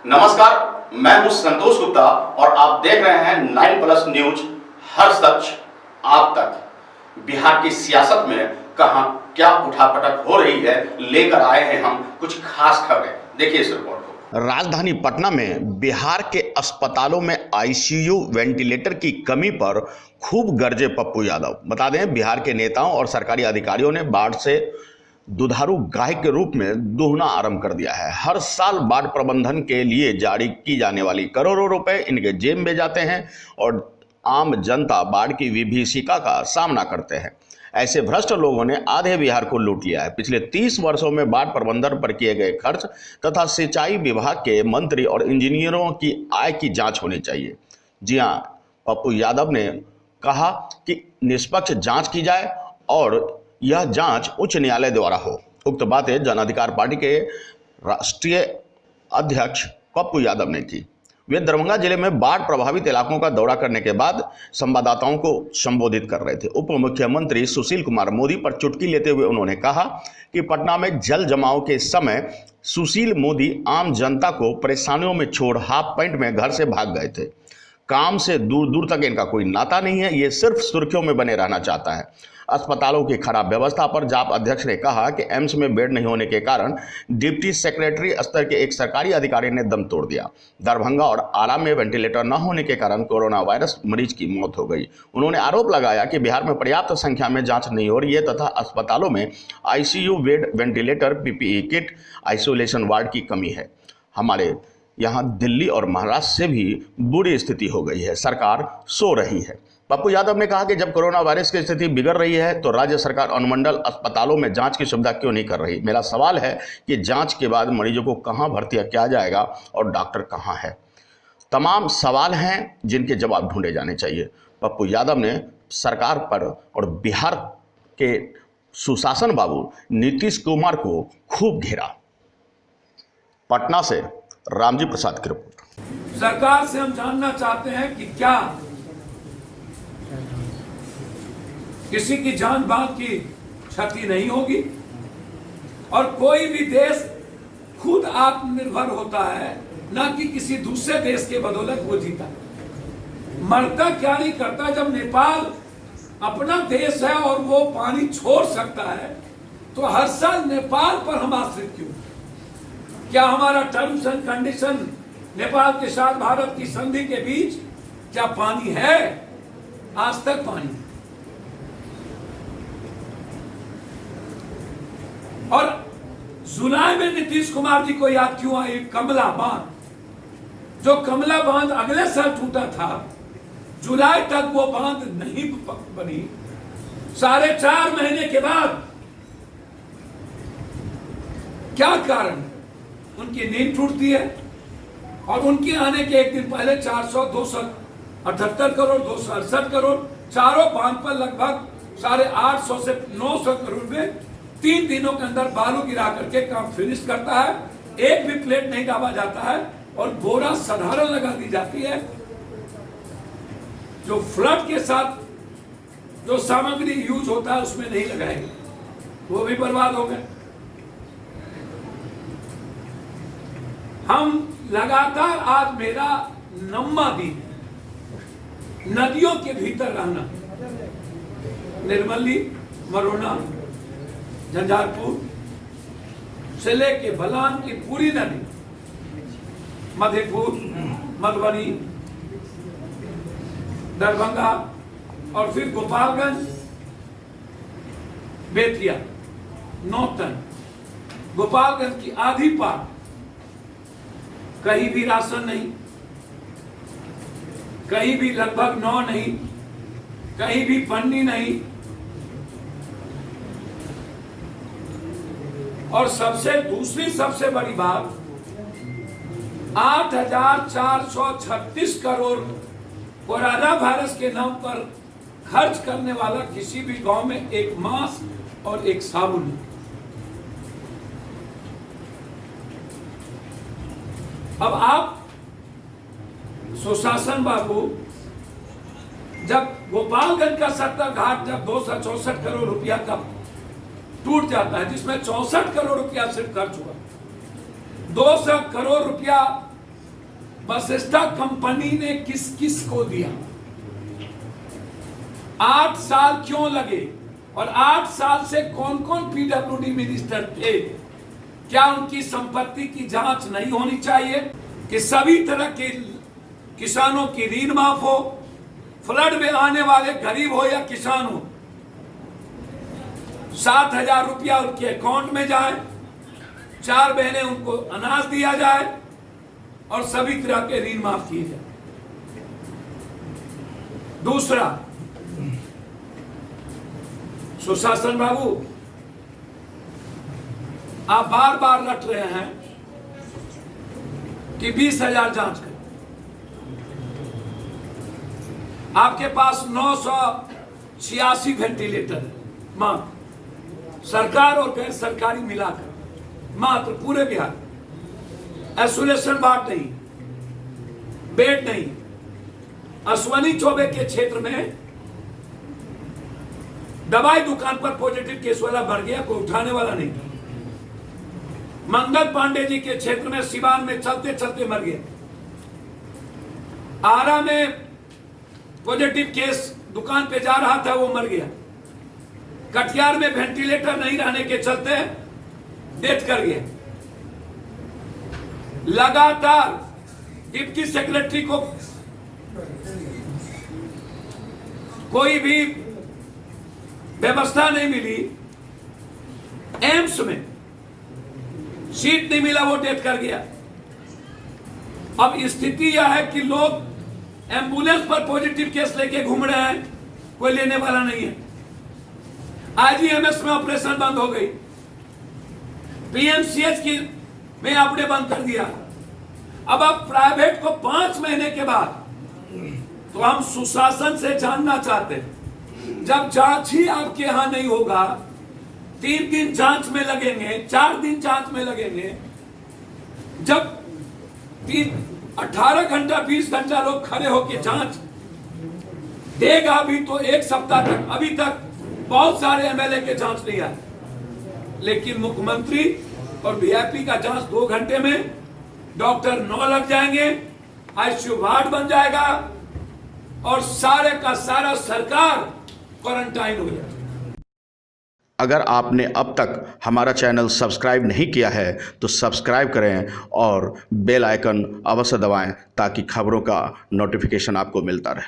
नमस्कार, मैं हूं संतोष गुप्ता और आप देख रहे हैं 9+ न्यूज। हर सच आप तक। बिहार की सियासत में कहां क्या उठापटक हो रही है, लेकर आए हैं हम कुछ खास खबरें। देखिए इस रिपोर्ट को। राजधानी पटना में बिहार के अस्पतालों में आईसीयू वेंटिलेटर की कमी पर खूब गरजे पप्पू यादव। बता दें, बिहार के नेताओं और सरकारी अधिकारियों ने बाढ़ से दुधारू गाय के रूप में दोहना आरंभ कर दिया है। हर साल बाढ़ प्रबंधन के लिए जारी की जाने वाली करोड़ों रुपए इनके जेब में जाते हैं और आम जनता बाढ़ की विभीषिका का सामना करते हैं। ऐसे भ्रष्ट लोगों ने आधे बिहार को लूट लिया है। पिछले 30 वर्षों में बाढ़ प्रबंधन पर किए गए खर्च तथा सिंचाई विभाग के मंत्री और इंजीनियरों की आय की जांच होनी चाहिए। जी हां, पप्पू यादव ने कहा कि निष्पक्ष जांच की जाए और यह जांच उच्च न्यायालय द्वारा हो। उक्त बातें जन अधिकार पार्टी के राष्ट्रीय अध्यक्ष पप्पू यादव ने की। वे दरभंगा जिले में बाढ़ प्रभावित इलाकों का दौरा करने के बाद संवाददाताओं को संबोधित कर रहे थे। उप मुख्यमंत्री सुशील कुमार मोदी पर चुटकी लेते हुए उन्होंने कहा कि पटना में जल जमाव के समय सुशील मोदी आम जनता को परेशानियों में छोड़ हाफ पैंट में घर से भाग गए थे। काम से दूर दूर तक इनका कोई नाता नहीं है, ये सिर्फ सुर्खियों में बने रहना चाहता है। अस्पतालों की खराब व्यवस्था पर जाप अध्यक्ष ने कहा कि एम्स में बेड नहीं होने के कारण डिप्टी सेक्रेटरी स्तर के एक सरकारी अधिकारी ने दम तोड़ दिया। दरभंगा और आरा में वेंटिलेटर न होने के कारण कोरोना वायरस मरीज की मौत हो गई। उन्होंने आरोप लगाया कि बिहार में पर्याप्त संख्या में जांच नहीं हो रही है तथा अस्पतालों में ICU bed, ventilator, PPE kit, isolation ward की कमी है। हमारे यहाँ दिल्ली और महाराष्ट्र से भी बुरी स्थिति हो गई है, सरकार सो रही है। पप्पू यादव ने कहा कि जब कोरोना वायरस की स्थिति बिगड़ रही है तो राज्य सरकार अनुमंडल अस्पतालों में जांच की सुविधा क्यों नहीं कर रही। मेरा सवाल है कि जांच के बाद मरीजों को कहां भर्ती किया जाएगा और डॉक्टर कहां है। तमाम सवाल हैं जिनके जवाब ढूंढे जाने चाहिए। पप्पू यादव ने सरकार पर और बिहार के सुशासन बाबू नीतीश कुमार को खूब घेरा। पटना से रामजी प्रसाद की रिपोर्ट। सरकार से हम जानना चाहते हैं कि क्या किसी की जान बात की क्षति नहीं होगी और कोई भी देश खुद आत्मनिर्भर होता है, ना कि किसी दूसरे देश के बदौलत वो जीता। मरता क्या नहीं करता। जब नेपाल अपना देश है और वो पानी छोड़ सकता है तो हर साल नेपाल पर हम आश्रित क्यों? क्या हमारा टर्म्स एंड कंडीशन नेपाल के साथ भारत की संधि के बीच क्या पानी है? आज तक पानी। और जुलाई में नीतीश कुमार जी को याद क्यों आई कमला बांध? जो कमला बांध अगले साल टूटा था, जुलाई तक वो बांध नहीं बनी। 4.5 महीने के बाद क्या कारण? उनकी नींद टूटती है और उनके आने के एक दिन पहले 278 करोड़ 268 करोड़ चारों बांध पर लगभग 850 से 900 करोड़ में 3 दिनों के अंदर बालू गिरा करके काम फिनिश करता है। एक भी प्लेट नहीं डाला जाता है और बोरा साधारण लगा दी जाती है। जो फ्लड के साथ जो सामग्री यूज होता है उसमें नहीं लगाएंगे, वो भी बर्बाद हो गए। हम लगातार, आज मेरा 9वां दिन नदियों के भीतर रहना, निर्मली, मरोना, झंझारपुर से लेके बलान की पूरी नदी, मधेपुर, मधुबनी, दरभंगा और फिर गोपालगंज, बेतिया, नौतन, गोपालगंज की आधी पार कहीं भी राशन नहीं, कहीं भी लगभग 9 नहीं, कहीं भी पन्नी नहीं। और दूसरी सबसे बड़ी बात, 8,436 करोड़ कोरोना वायरस के नाम पर खर्च करने वाला किसी भी गांव में एक मास्क और एक साबुन नहीं। अब आप सुशासन बाबू, जब गोपालगंज का 70 घाट जब 264 करोड़ रुपया का टूट जाता है, जिसमें 64 करोड़ रुपया सिर्फ खर्च हुआ, 200 करोड़ रुपया वशिष्ठा कंपनी ने किस किस को दिया, 8 साल क्यों लगे, और 8 साल से कौन कौन पीडब्ल्यूडी मिनिस्टर थे? क्या उनकी संपत्ति की जांच नहीं होनी चाहिए कि सभी तरह के किसानों की ऋण माफ हो, फ्लड में आने वाले गरीब हो या किसान हो, 7,000 रुपया उनके अकाउंट में जाए, 4 महीने उनको अनाज दिया जाए और सभी तरह के ऋण माफ किए जाए। दूसरा, सुशासन बाबू, आप बार बार रट रहे हैं कि 20,000 जांच करें। आपके पास 986 वेंटिलेटर है मात्र, सरकार और गैर सरकारी मिलाकर, मात्र पूरे बिहार। आइसोलेशन वार्ड नहीं, बेड नहीं। अश्वनी चौबे के क्षेत्र में दवाई दुकान पर पॉजिटिव केस वाला बढ़ गया, कोई उठाने वाला नहीं। मंगल पांडे जी के क्षेत्र में सिवान में चलते चलते मर गया। आरा में पॉजिटिव केस दुकान पे जा रहा था, वो मर गया। कटिहार में वेंटिलेटर नहीं रहने के चलते डेथ कर गया। लगातार डिप्टी सेक्रेटरी को कोई भी व्यवस्था नहीं मिली, एम्स में सीट नहीं मिला, वो डेथ कर गया। अब स्थिति यह है कि लोग एम्बुलेंस पर पॉजिटिव केस लेके घूम रहे हैं, कोई लेने वाला नहीं है। आईजीएमएस में ऑपरेशन बंद हो गई, पीएमसीएच की में आपने बंद कर दिया। अब आप प्राइवेट को 5 महीने के बाद, तो हम सुशासन से जानना चाहते हैं, जब जांच ही आपके यहां नहीं होगा, 3 दिन जांच में लगेंगे, 4 दिन जांच में लगेंगे, जब 18 घंटा 20 घंटा लोग खड़े होकर जांच देगा भी तो 1 सप्ताह तक, अभी तक बहुत सारे एमएलए के जांच नहीं आए, लेकिन मुख्यमंत्री और वीआईपी का जांच 2 घंटे में, डॉक्टर 9 लग जाएंगे, आईसीयू वार्ड बन जाएगा और सारे का सारा सरकार क्वारंटाइन हो जाएगा। अगर आपने अब तक हमारा चैनल सब्सक्राइब नहीं किया है तो सब्सक्राइब करें और बेल आइकन अवश्य दबाएं ताकि खबरों का नोटिफिकेशन आपको मिलता रहे।